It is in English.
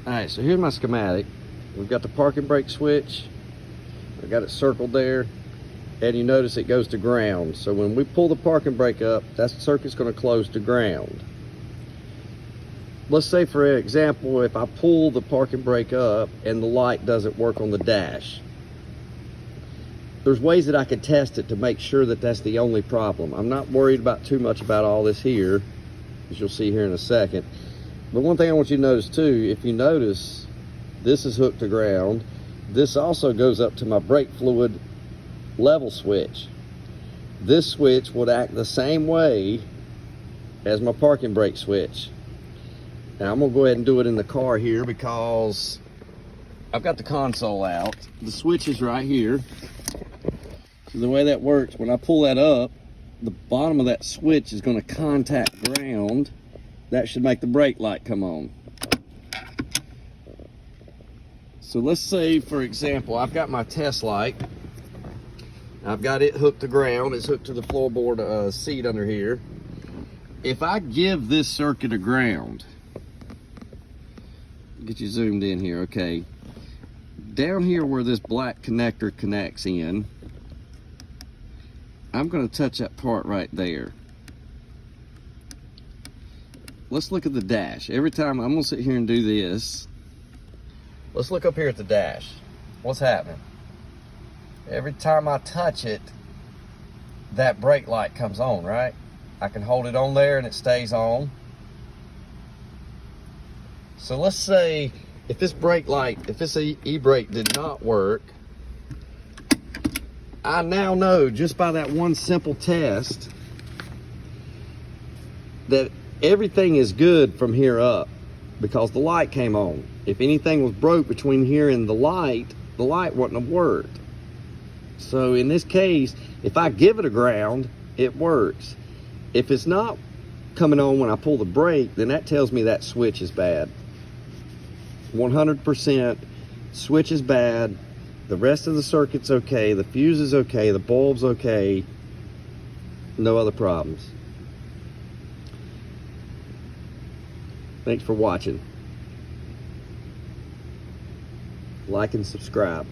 Alright, so here's my schematic. We've got the parking brake switch. I've got it circled there. And you notice it goes to ground. So when we pull the parking brake up, that circuit's going to close to ground. Let's say, for example, if I pull the parking brake up and the light doesn't work on the dash. There's ways that I could test it to make sure that that's the only problem. I'm not worried about too much about all this here, as you'll see here in a second. But one thing I want you to notice too, if you notice, this is hooked to ground. This also goes up to my brake fluid level switch. This switch would act the same way as my parking brake switch. Now I'm gonna go ahead and do it in the car here because I've got the console out. The switch is right here. So the way that works, when I pull that up, the bottom of that switch is going to contact ground. That should make the brake light come on. So let's say, for example, I've got my test light. I've got it hooked to ground. It's hooked to the floorboard seat under here. If I give this circuit a ground, get you zoomed in here, okay. Down here where this black connector connects in, I'm going to touch that part right there. Let's look at the dash. Every time I'm going to sit here and do this. Let's look up here at the dash. What's happening? Every time I touch it, that brake light comes on, right? I can hold it on there and it stays on. So let's say if this brake light, if this e-brake did not work, I now know just by that one simple test that everything is good from here up because the light came on. If anything was broke between here and the light wouldn't have worked. So in this case, if I give it a ground, it works. If it's not coming on when I pull the brake, then that tells me that switch is bad. 100% switch is bad. The rest of the circuit's okay, the fuse is okay, the bulb's okay, no other problems. Thanks for watching. Like and subscribe.